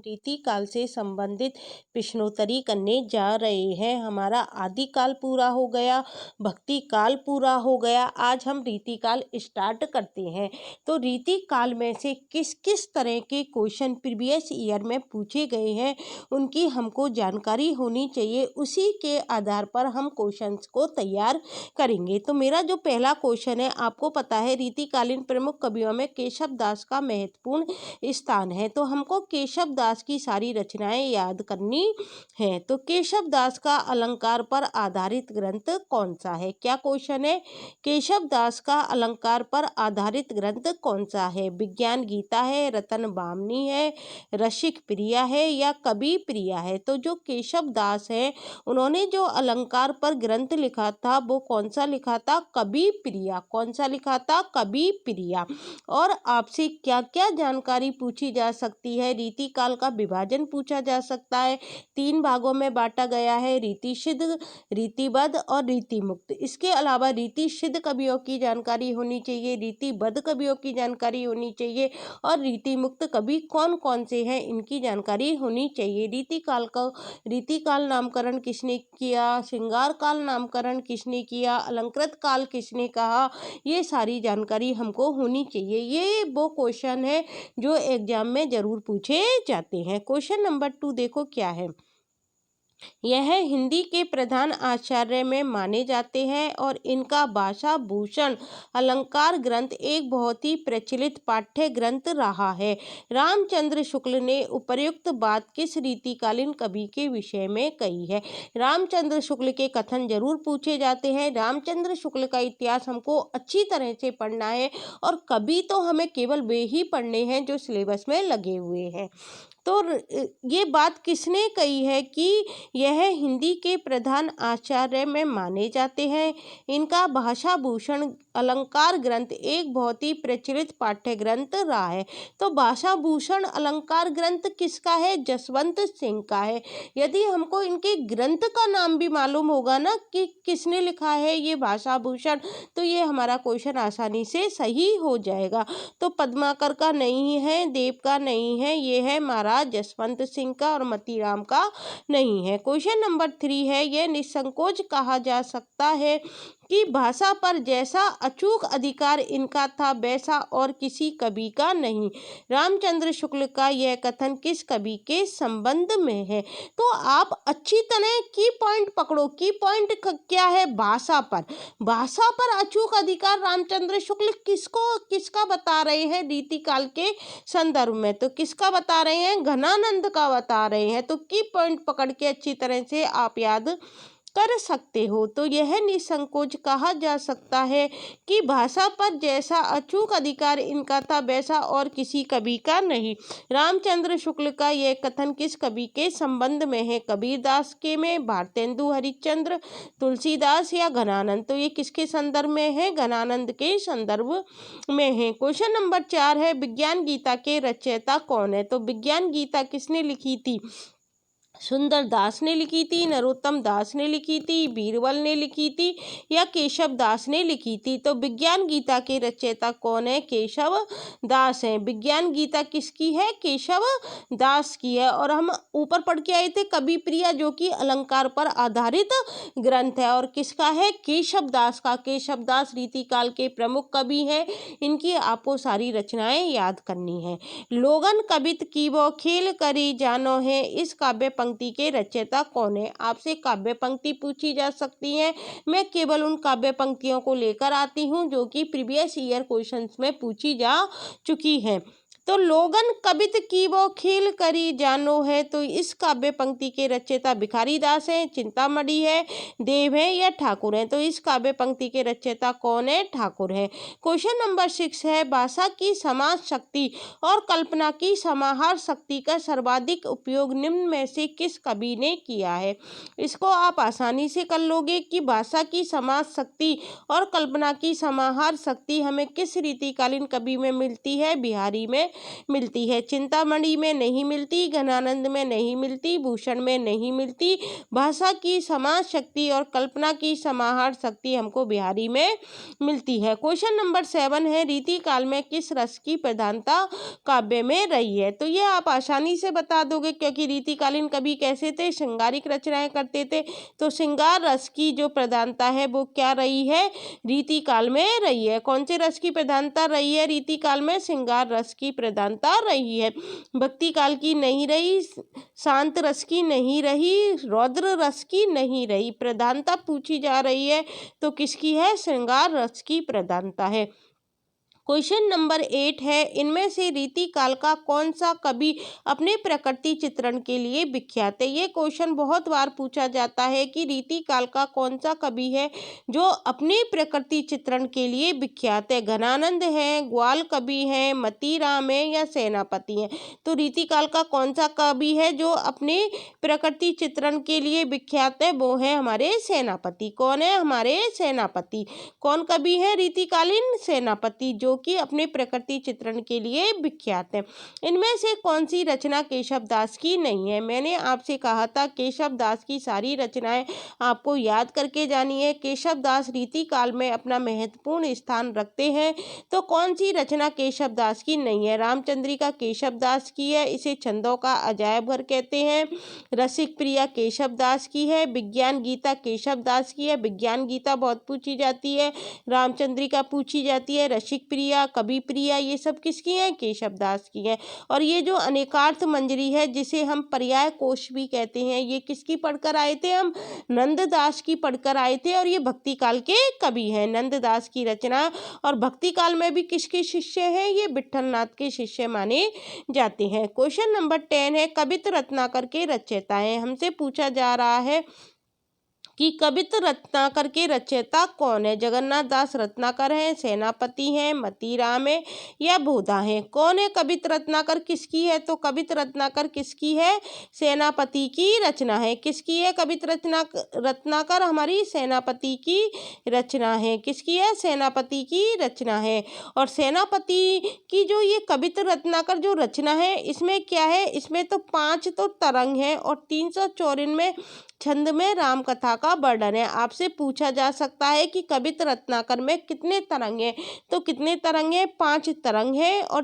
रीतिकाल से संबंधित प्रश्नोत्तरी करने जा रहे हैं। हमारा आदिकाल पूरा हो गया, भक्ति काल पूरा हो गया, आज हम रीतिकाल स्टार्ट करते हैं। तो रीतिकाल में से किस किस तरह के क्वेश्चन प्रीवियस ईयर में पूछे गए हैं उनकी हमको जानकारी होनी चाहिए, उसी के आधार पर हम क्वेश्चंस को तैयार करेंगे। तो मेरा जो पहला क्वेश्चन है, आपको पता है रीतिकालीन प्रमुख कवियों में केशव दास का महत्वपूर्ण स्थान है। तो हमको केशव दास की सारी रचनाएं याद करनी है। तो केशव दास का अलंकार पर आधारित ग्रंथ कौन सा है? क्या क्वेश्चन है? केशव दास का अलंकार पर आधारित ग्रंथ कौन सा है? विज्ञान गीता है, रतन भामनी है, रसिक प्रिया है या कवि प्रिया है? तो जो केशव दास है उन्होंने जो अलंकार पर ग्रंथ लिखा था वो कौन सा लिखा था? कवि प्रिया। कौन सा लिखा था? कवि प्रिया। और आपसे क्या क्या जानकारी पूछी जा सकती है? रीतिकाल का विभाजन पूछा जा सकता है, 3 भागों में बांटा गया है, रीतिसिद्ध, रीतिबद्ध और रीतिमुक्त। इसके अलावा रीतिसिद्ध कवियों की जानकारी होनी चाहिए, रीतिबद्ध कवियों की जानकारी होनी चाहिए और रीतिमुक्त कवि कौन कौन से हैं इनकी जानकारी होनी चाहिए। रीतिकाल नामकरण किसने किया, श्रृंगार काल नामकरण किसने किया, अलंकृत काल किसने कहा, ये सारी जानकारी हमको होनी चाहिए। ये वो क्वेश्चन है जो एग्जाम में जरूर पूछे जाते हैं। क्वेश्चन नंबर 2 देखो क्या है। यह हिंदी के प्रधान आचार्य में माने जाते हैं और इनका भाषा भूषण अलंकार ग्रंथ एक बहुत ही प्रचलित पाठ्य ग्रंथ रहा है। रामचंद्र शुक्ल ने उपर्युक्त बात किस रीतिकालीन कवि के विषय में कही है? रामचंद्र शुक्ल के कथन जरूर पूछे जाते हैं। रामचंद्र शुक्ल का इतिहास हमको अच्छी तरह से पढ़ना है और कवि तो हमें केवल वे ही पढ़ने हैं जो सिलेबस में लगे हुए हैं। तो ये बात किसने कही है कि यह हिंदी के प्रधान आचार्य में माने जाते हैं, इनका भाषा भूषण अलंकार ग्रंथ एक बहुत ही प्रचलित पाठ्य ग्रंथ रहा है। तो भाषा भूषण अलंकार ग्रंथ किसका है? जसवंत सिंह का है। यदि हमको इनके ग्रंथ का नाम भी मालूम होगा ना कि किसने लिखा है ये भाषा भूषण, तो ये हमारा क्वेश्चन आसानी से सही हो जाएगा। तो पद्माकर का नहीं है, देव का नहीं है, ये है महाराज जसवंत सिंह का और मतीराम का नहीं है। क्वेश्चन नंबर 3 है, यह निसंकोच कहा जा सकता है कि भाषा पर जैसा अचूक अधिकार इनका था वैसा और किसी कवि का नहीं। रामचंद्र शुक्ल का यह कथन किस कवि के संबंध में है? तो आप अच्छी तरह की पॉइंट पकड़ो। की पॉइंट क्या है? भाषा पर। भाषा पर अचूक अधिकार रामचंद्र शुक्ल किसका बता रहे हैं रीतिकाल के संदर्भ में? तो किसका बता रहे हैं? घनानंद का बता रहे हैं। तो की पॉइंट पकड़ के अच्छी तरह से आप याद कर सकते हो। तो यह निसंकोच कहा जा सकता है कि भाषा पर जैसा अचूक अधिकार इनका था वैसा और किसी कवि का नहीं। रामचंद्र शुक्ल का यह कथन किस कवि के संबंध में है? कबीरदास के में, भारतेंदु हरिश्चंद्र, तुलसीदास या घनानंद? तो ये किसके संदर्भ में है? घनानंद के संदर्भ में है। क्वेश्चन नंबर 4 है, विज्ञान गीता के रचयिता कौन है? तो विज्ञान गीता किसने लिखी थी? सुंदर दास ने लिखी थी, नरोत्तम दास ने लिखी थी, बीरबल ने लिखी थी या केशव दास ने लिखी थी? तो विज्ञान गीता के रचयिता कौन है? केशव दास हैं। विज्ञान गीता किसकी है? केशव दास की है। और हम ऊपर पढ़ के आए थे कवि प्रिया जो कि अलंकार पर आधारित ग्रंथ है और किसका है? केशव दास का। केशव दास रीतिकाल के प्रमुख कवि हैं। इनकी आपको सारी रचनाएं याद करनी है। लोगन कवित की वो खेल करी जानो है, इस काव्य पंक्ति के रचयिता कौन है? आपसे काव्य पंक्ति पूछी जा सकती है। मैं केवल उन काव्य पंक्तियों को लेकर आती हूँ जो कि प्रीवियस ईयर क्वेश्चंस में पूछी जा चुकी हैं। तो लोगन कवित की वो खेल करी जानो है, तो इस काव्य पंक्ति के रचयिता भिखारी दास हैं, चिंतामणि है, देव है या ठाकुर है? तो इस काव्य पंक्ति के रचयिता कौन है? ठाकुर है। क्वेश्चन नंबर 6 है, भाषा की समाज शक्ति और कल्पना की समाहार शक्ति का सर्वाधिक उपयोग निम्न में से किस कवि ने किया है? इसको आप आसानी से कर लोगे कि भाषा की समाज शक्ति और कल्पना की समाहार शक्ति हमें किस रीतिकालीन कवि में मिलती है? बिहारी में मिलती है, चिंतामणि में नहीं मिलती, घनानंद में नहीं मिलती, भूषण में नहीं मिलती। भाषा की समाज शक्ति और कल्पना की समाहार शक्ति हमको बिहारी में मिलती है। क्वेश्चन नंबर 7 है, रीति काल में किस रस की प्रधानता काव्य में रही है? तो ये आप आसानी से बता दोगे, क्योंकि रीतिकालीन कवि कैसे थे? श्रृंगारिक रचनाएं करते थे। तो श्रृंगार रस की जो प्रधानता है वो क्या रही है? रीति काल में रही है। कौन से रस की प्रधानता रही है रीति काल में? श्रृंगार रस की प्रधानता रही है। भक्ति काल की नहीं रही, शांत रस की नहीं रही, रौद्र रस की नहीं रही। प्रधानता पूछी जा रही है तो किसकी है? श्रृंगार रस की प्रधानता है। क्वेश्चन नंबर 8 है, इनमें से रीति काल का कौन सा कवि अपने प्रकृति चित्रण के लिए विख्यात है? ये क्वेश्चन बहुत बार पूछा जाता है कि रीति काल का कौन सा कवि है जो अपने प्रकृति चित्रण के लिए विख्यात है? घनानंद है, ग्वाल कवि है, मतीराम है या सेनापति है? तो रीति काल का कौन सा कवि है जो अपने प्रकृति चित्रण के लिए विख्यात है? वो है हमारे सेनापति। कौन है? हमारे सेनापति। कौन कवि है रीतिकालीन? सेनापति, जो कि अपने प्रकृति चित्रण के लिए विख्यात है। इनमें से कौन सी रचना केशव दास की नहीं है? मैंने आपसे कहा था केशव दास की सारी रचनाएं आपको याद करके जानी है। केशव दास रीति काल में अपना महत्वपूर्ण स्थान रखते हैं। तो कौन सी रचना केशव दास की नहीं है? रामचंद्रिका केशव दास की है, इसे छंदों का अजायब घर कहते हैं। रसिक प्रिया केशव दास की है। विज्ञान गीता केशव दास की है। विज्ञान गीता बहुत पूछी जाती है। रामचंद्रिका पूछी जाती है। रसिक प्रिया, कवि प्रिया, ये सब किसकी है? केशव दास की है। और ये जो अनेकार्थ मंजरी है, जिसे हम पर्याय कोश भी कहते हैं, ये किसकी पढ़कर आए थे? हम नंददास की पढ़कर आए थे। और ये भक्ति काल के कवि हैं, नंददास की रचना। और भक्ति काल में भी किसके शिष्य हैं? ये विट्ठलनाथ के शिष्य माने जाते हैं। क्वेश्चन नंबर 10 है, कवित्र रत्नाकर के रचयिता हैं। हमसे पूछा जा रहा है कि कवित्र रत्नाकर के रचयिता कौन है? जगन्नाथ दास रत्नाकर हैं, सेनापति हैं, मतीराम है या बोधा है? कौन है कवित्र रत्नाकर? किसकी है? तो कवित्र रत्नाकर किसकी है? सेनापति की रचना है। किसकी है कवित्र रत्नाकर? हमारी सेनापति की रचना है। किसकी है? सेनापति की रचना है। और सेनापति की जो ये कवित्र रत्नाकर जो रचना है, इसमें क्या है? इसमें तो 5 तो तरंग है और 394 छंद में राम कथा का वर्णन है। आपसे पूछा जा सकता है कि कवित्र रत्नाकर में कितने तरंग हैं? तो कितने तरंग हैं? 5 तरंग है और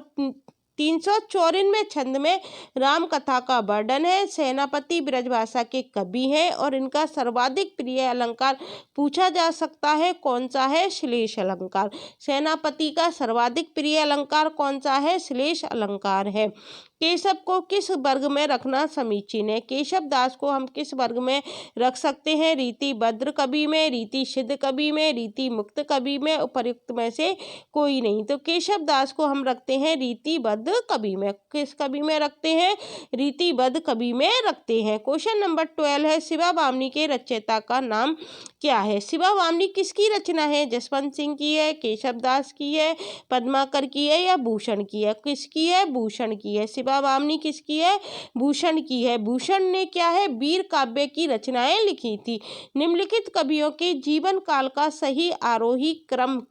394 छंद में राम कथा का वर्णन है। सेनापति ब्रजभाषा के कवि हैं और इनका सर्वाधिक प्रिय अलंकार पूछा जा सकता है, कौन सा है? श्लेष अलंकार। सेनापति का सर्वाधिक प्रिय अलंकार कौन सा है? श्लेष अलंकार है। केशव को किस वर्ग में रखना समीचीन है? केशव दास को हम किस वर्ग में रख सकते हैं? रीतिबद्ध कवि में, रीति सिद्ध कवि में, रीति मुक्त कवि में, उपर्युक्त में से कोई नहीं। तो केशव दास को हम रखते हैं रीतिबद्ध कवि में। किस कवि में रखते हैं? रीतिबद्ध कवि में रखते हैं। क्वेश्चन नंबर 12 है, शिवा वामनी के रचयिता का नाम क्या है? शिवा वामनी किसकी रचना है? जसवंत सिंह की है, केशव दास की है, पद्माकर की है या भूषण की है? किसकी है? भूषण की है। शिवा वामनी किसकी है? भूषण की है। भूषण ने क्या है? वीर काव्य की रचनाएं लिखी थी। निम्नलिखित कवियों के जीवन काल का सही आरोही क्रम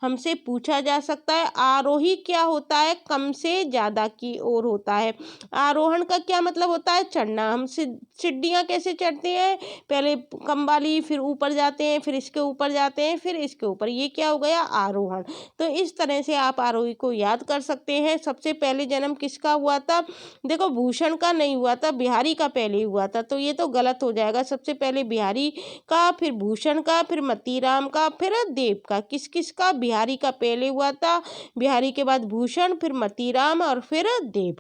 हमसे पूछा जा सकता है। आरोही क्या होता है? कम से ज्यादा की ओर होता है। आरोहण का क्या मतलब होता है? चढ़ना। हम सीढ़ियाँ कैसे चढ़ते हैं? पहले कम वाली, फिर ऊपर जाते हैं, फिर इसके ऊपर जाते हैं, फिर इसके ऊपर। ये क्या हो गया? आरोहण। तो इस तरह से आप आरोही को याद कर सकते हैं। सबसे पहले जन्म किसका हुआ था? देखो, भूषण का नहीं हुआ था, बिहारी का पहले हुआ था। तो ये तो गलत हो जाएगा। सबसे पहले बिहारी का, फिर भूषण का, फिर मतीराम का, फिर देव का। किस किस का? बिहारी का पहले हुआ था, बिहारी के बाद भूषण, फिर मतीराम और फिर देव।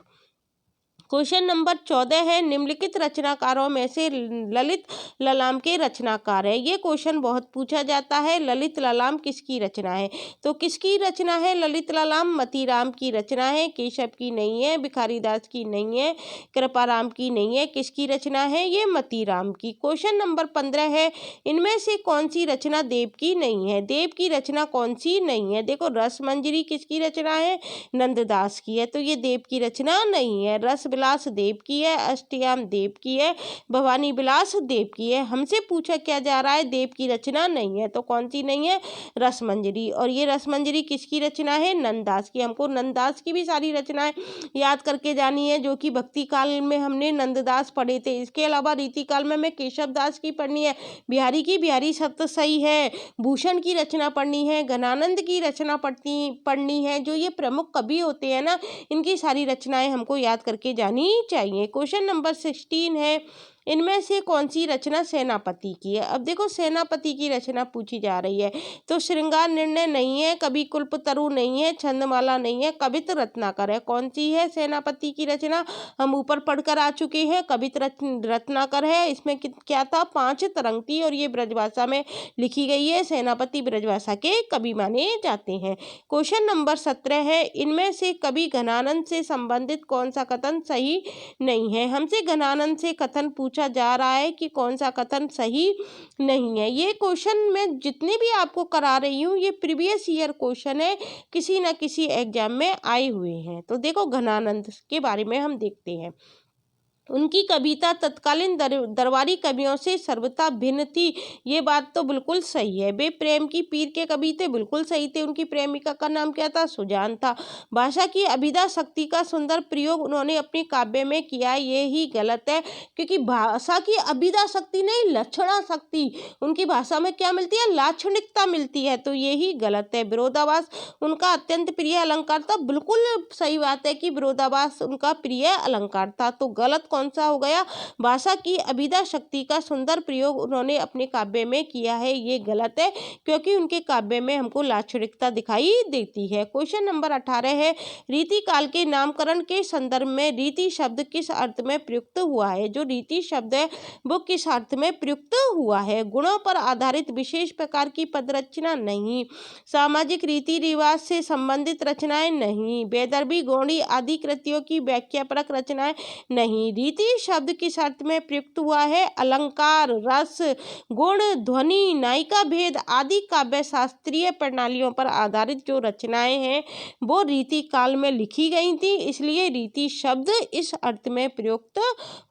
क्वेश्चन नंबर 14 है, निम्नलिखित रचनाकारों में से ललित ललाम के रचनाकार है। ये क्वेश्चन बहुत पूछा जाता है। ललित ललाम किसकी रचना है? तो किसकी रचना है ललित ललाम? मतीराम की रचना है। केशव की नहीं है, भिखारी दास की नहीं है, कृपाराम की नहीं है। किसकी रचना है? ये मतीराम की। क्वेश्चन नंबर 15 है, इनमें से कौन सी रचना देव की नहीं है? देव की रचना कौन सी नहीं है? देखो, रस मंजरी किसकी रचना है? नंददास की है, तो ये देव की रचना नहीं है। रस विलास देव की है, अष्टयाम देव की है, भवानी विलास देव की है। हमसे पूछा क्या जा रहा है, देव की रचना नहीं है, तो कौन सी नहीं है, रसमंजरी। और ये रसमंजरी किसकी रचना है, नंददास की। हमको नंददास की भी सारी रचनाएं याद करके जानी है, जो कि भक्ति काल में हमने नंददास पढ़े थे। इसके अलावा रीति काल में हमें केशव दास की पढ़नी है, बिहारी की बिहारी सतसई है, भूषण की रचना पढ़नी है, घनानंद की रचना पढ़नी है। जो ये प्रमुख कवि होते हैं ना, इनकी सारी रचनाएं हमको याद करके जानी चाहिए। क्वेश्चन नंबर 16 है, इनमें से कौन सी रचना सेनापति की है। अब देखो सेनापति की रचना पूछी जा रही है, तो श्रृंगार निर्णय नहीं है, कवि कल्पतरु नहीं है, छंदमाला नहीं है, कवित रत्नाकर है। कौन सी है सेनापति की रचना, हम ऊपर पढ़कर आ चुके हैं, कवित रत्नाकर है। इसमें क्या था, 5 तरंग थी और ये ब्रजभाषा में लिखी गई है। सेनापति ब्रजभाषा के कवि माने जाते हैं। क्वेश्चन नंबर 17 है, इनमें से कवि घनानंद से संबंधित कौन सा कथन सही नहीं है। हमसे घनानंद से कथन पूछा जा रहा है कि कौन सा कथन सही नहीं है। ये क्वेश्चन मैं जितने भी आपको करा रही हूँ, ये प्रीवियस ईयर क्वेश्चन है, किसी ना किसी एग्जाम में आए हुए हैं। तो देखो घनानंद के बारे में हम देखते हैं। उनकी कविता तत्कालीन दरबारी कवियों से सर्वथा भिन्न थी। ये बात तो बिल्कुल सही है। वे प्रेम की पीर के कवि थे, बिल्कुल सही थे। उनकी प्रेमिका का नाम क्या था, सुजान था। भाषा की अभिधा शक्ति का सुंदर प्रयोग उन्होंने अपने काव्य में किया, ये ही गलत है। क्योंकि भाषा की अभिधा शक्ति नहीं, लक्षणा शक्ति, उनकी भाषा में क्या मिलती है, लाक्षणिकता मिलती है, तो ये ही गलत है। विरोधाभास उनका अत्यंत प्रिय अलंकार था, बिल्कुल सही बात है कि विरोधाभास उनका प्रिय अलंकार था। तो गलत कौन सा हो गया, भाषा की अभिधा शक्ति का सुंदर प्रयोग उन्होंने अपने काव्य में किया है, ये गलत है, क्योंकि उनके काव्य में हमको लाक्षणिकता दिखाई देती है। क्वेश्चन नंबर 18 है, रीति काल के नामकरण के संदर्भ में रीति शब्द किस अर्थ में प्रयुक्त हुआ है। जो रीति शब्द है वो किस अर्थ में प्रयुक्त हुआ है, गुणों पर आधारित विशेष प्रकार की पद रचना नहीं, सामाजिक रीति रिवाज से संबंधित रचनाएं नहीं, बेदर्भी गौड़ी आदि कृतियों की व्याख्यापरक रचनाएं नहीं। रीति शब्द किस अर्थ में प्रयुक्त हुआ है, अलंकार, रस, गुण, ध्वनि, नायिका भेद आदि काव्य शास्त्रीय प्रणालियों पर आधारित जो रचनाएं हैं वो रीति काल में लिखी गई थी, इसलिए रीति शब्द इस अर्थ में प्रयुक्त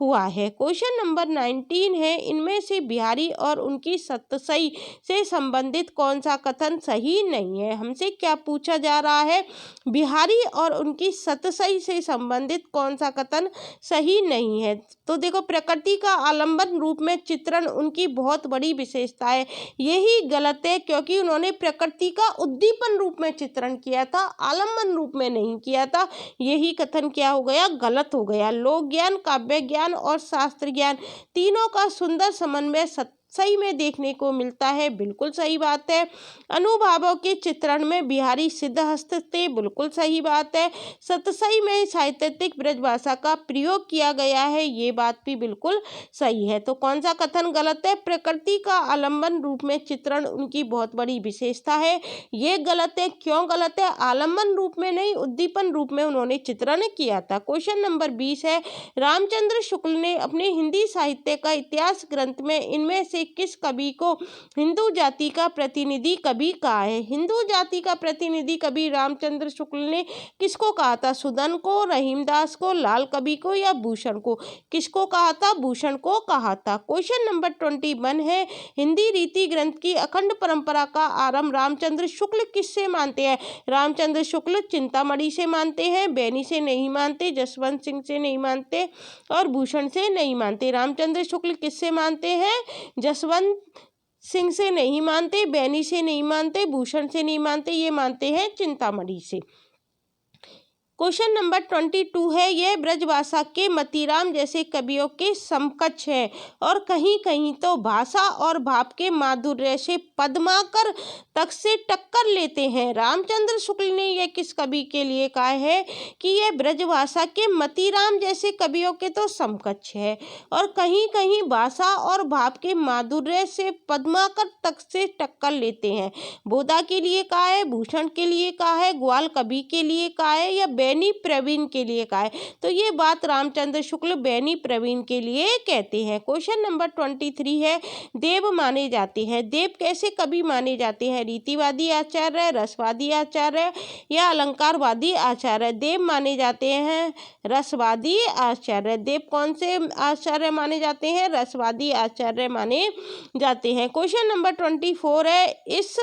हुआ है। क्वेश्चन नंबर 19 है, इनमें से बिहारी और उनकी सतसई से संबंधित कौन सा कथन सही नहीं है। हमसे क्या पूछा जा रहा है, बिहारी और उनकी सतसई से संबंधित कौन सा कथन सही नहीं है। तो देखो प्रकृति का आलंबन रूप में चित्रण उनकी बहुत बड़ी विशेषता है, यही गलत है, क्योंकि उन्होंने प्रकृति का उद्दीपन रूप में चित्रण किया था, आलंबन रूप में नहीं किया था। यही कथन क्या हो गया, गलत हो गया। लोक ज्ञान, काव्य ज्ञान और शास्त्र ज्ञान तीनों का सुंदर समन्वय सही में देखने को मिलता है, बिल्कुल सही बात है। अनुभावों के चित्रण में बिहारी सिद्धहस्त थे, बिल्कुल सही बात है। सतसई में साहित्यिक ब्रजभाषा का प्रयोग किया गया है, ये बात भी बिल्कुल सही है। तो कौन सा कथन गलत है, प्रकृति का आलंबन रूप में चित्रण उनकी बहुत बड़ी विशेषता है, ये गलत है। क्यों गलत है, आलंबन रूप में नहीं, उद्दीपन रूप में उन्होंने चित्रण किया था। क्वेश्चन नंबर 20 है, रामचंद्र शुक्ल ने अपने हिंदी साहित्य का इतिहास ग्रंथ में इनमें से किस कवि को हिंदू जाति का प्रतिनिधि कवि कहा है। हिंदू जाति का प्रतिनिधि कवि रामचंद्र शुक्ल ने किसको कहा था, सुदन को, रहीमदास को, लाल कवि को या भूषण को। किसको कहा था, भूषण को कहा था। क्वेश्चन नंबर 21 है, हिंदी रीति ग्रंथ की अखंड परंपरा का आरंभ रामचंद्र शुक्ल किससे मानते हैं। रामचंद्र शुक्ल चिंतामणि से मानते हैं, बैनी से नहीं मानते, जसवंत सिंह से नहीं मानते और भूषण से नहीं मानते। रामचंद्र शुक्ल किससे मानते हैं, जसवंत सिंह से नहीं मानते, बैनी से नहीं मानते, भूषण से नहीं मानते, ये मानते हैं चिंतामणि से। क्वेश्चन नंबर 22 है, यह ब्रजभाषा के मतीराम जैसे कवियों के समकक्ष है और कहीं कहीं तो भाषा और भाव के माधुर्य से पद्माकर तक से टक्कर लेते हैं। रामचंद्र शुक्ल ने यह किस कवि के लिए कहा है कि यह ब्रजभाषा के मतीराम जैसे कवियों के तो समकक्ष है और कहीं कहीं भाषा और भाव के माधुर्य से पद्माकर तक से टक्कर लेते हैं। बोधा के लिए कहा है, भूषण के लिए कहा है, ग्वाल कवि के लिए कहा है या बैनी प्रवीण के लिए कहा है। तो ये बात रामचंद्र शुक्ल बैनी प्रवीण के लिए कहते हैं। क्वेश्चन नंबर 23 है, देव माने जाते हैं। देव कैसे कवि माने जाते हैं? रीतिवादी आचार्य, रसवादी आचार्य या अलंकारवादी आचार्य? देव माने जाते हैं रसवादी आचार्य। देव कौन से आचार्य माने जाते हैं? रसवादी आचार्य माने जाते हैं। क्वेश्चन नंबर 24 है, इस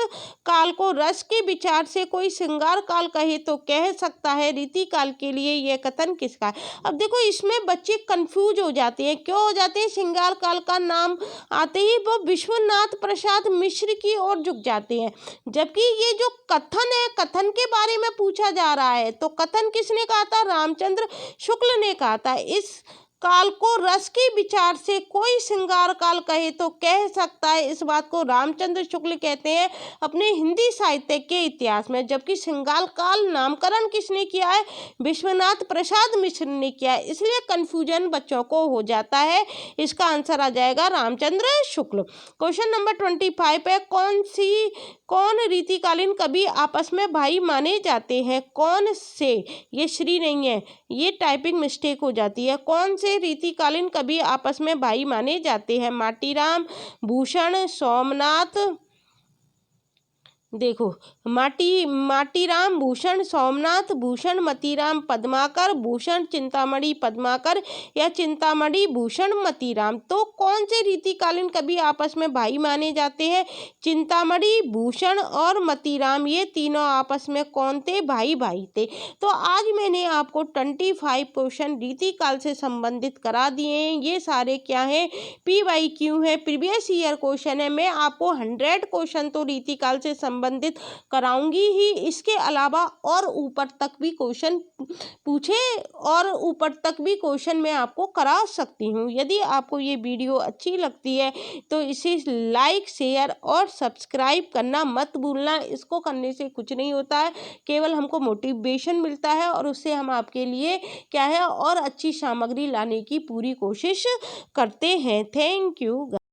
काल को रस के विचार से कोई श्रृंगार काल कहे तो कह सकता है। रीति काल के लिए यह कथन किसका है? अब देखो इसमें बच्चे कंफ्यूज हो जाते हैं। क्यों हो जाते हैं? श्रृंगार काल का नाम आते ही वो विश्वनाथ प्रसाद मिश्र की ओर झुक जाते हैं, जबकि ये जो कथन है, कथन के बारे में पूछा जा रहा है। तो कथन किसने कहा था? रामचंद्र शुक्ल ने कहा था। इस काल को रस के विचार से कोई श्रृंगार काल कहे तो कह सकता है, इस बात को रामचंद्र शुक्ल कहते हैं अपने हिंदी साहित्य के इतिहास में। जबकि श्रृंगार काल नामकरण किसने किया है? विश्वनाथ प्रसाद मिश्र ने किया है। इसलिए कंफ्यूजन बच्चों को हो जाता है। इसका आंसर आ जाएगा रामचंद्र शुक्ल। क्वेश्चन नंबर 25 है, कौन रीतिकालीन कवि आपस में भाई माने जाते हैं? कौन से, ये श्री नहीं है, ये टाइपिंग मिस्टेक हो जाती है। कौन से रीतिकालीन कवि आपस में भाई माने जाते हैं? माटीराम, भूषण, सोमनाथ। देखो, माटीराम, भूषण सोमनाथ, भूषण मतीराम पद्माकर, भूषण चिंतामणि पद्माकर या चिंतामणि भूषण मतीराम। तो कौन से रीतिकालीन कवि आपस में भाई माने जाते हैं? चिंतामणि, भूषण और मतीराम, ये तीनों आपस में कौन थे? भाई थे। तो आज मैंने आपको 25 क्वेश्चन रीतिकाल से संबंधित करा दिए हैं। ये सारे क्या है? PYQ है, प्रीवियस ईयर क्वेश्चन है। मैं आपको 100 क्वेश्चन तो रीतिकाल से संबंधित कराऊंगी ही। इसके अलावा और ऊपर तक भी क्वेश्चन पूछे और ऊपर तक भी क्वेश्चन मैं आपको करा सकती हूँ। यदि आपको ये वीडियो अच्छी लगती है तो इसे लाइक, शेयर और सब्सक्राइब करना मत भूलना। इसको करने से कुछ नहीं होता है, केवल हमको मोटिवेशन मिलता है और उससे हम आपके लिए क्या है और अच्छी सामग्री लाने की पूरी कोशिश करते हैं। Thank you.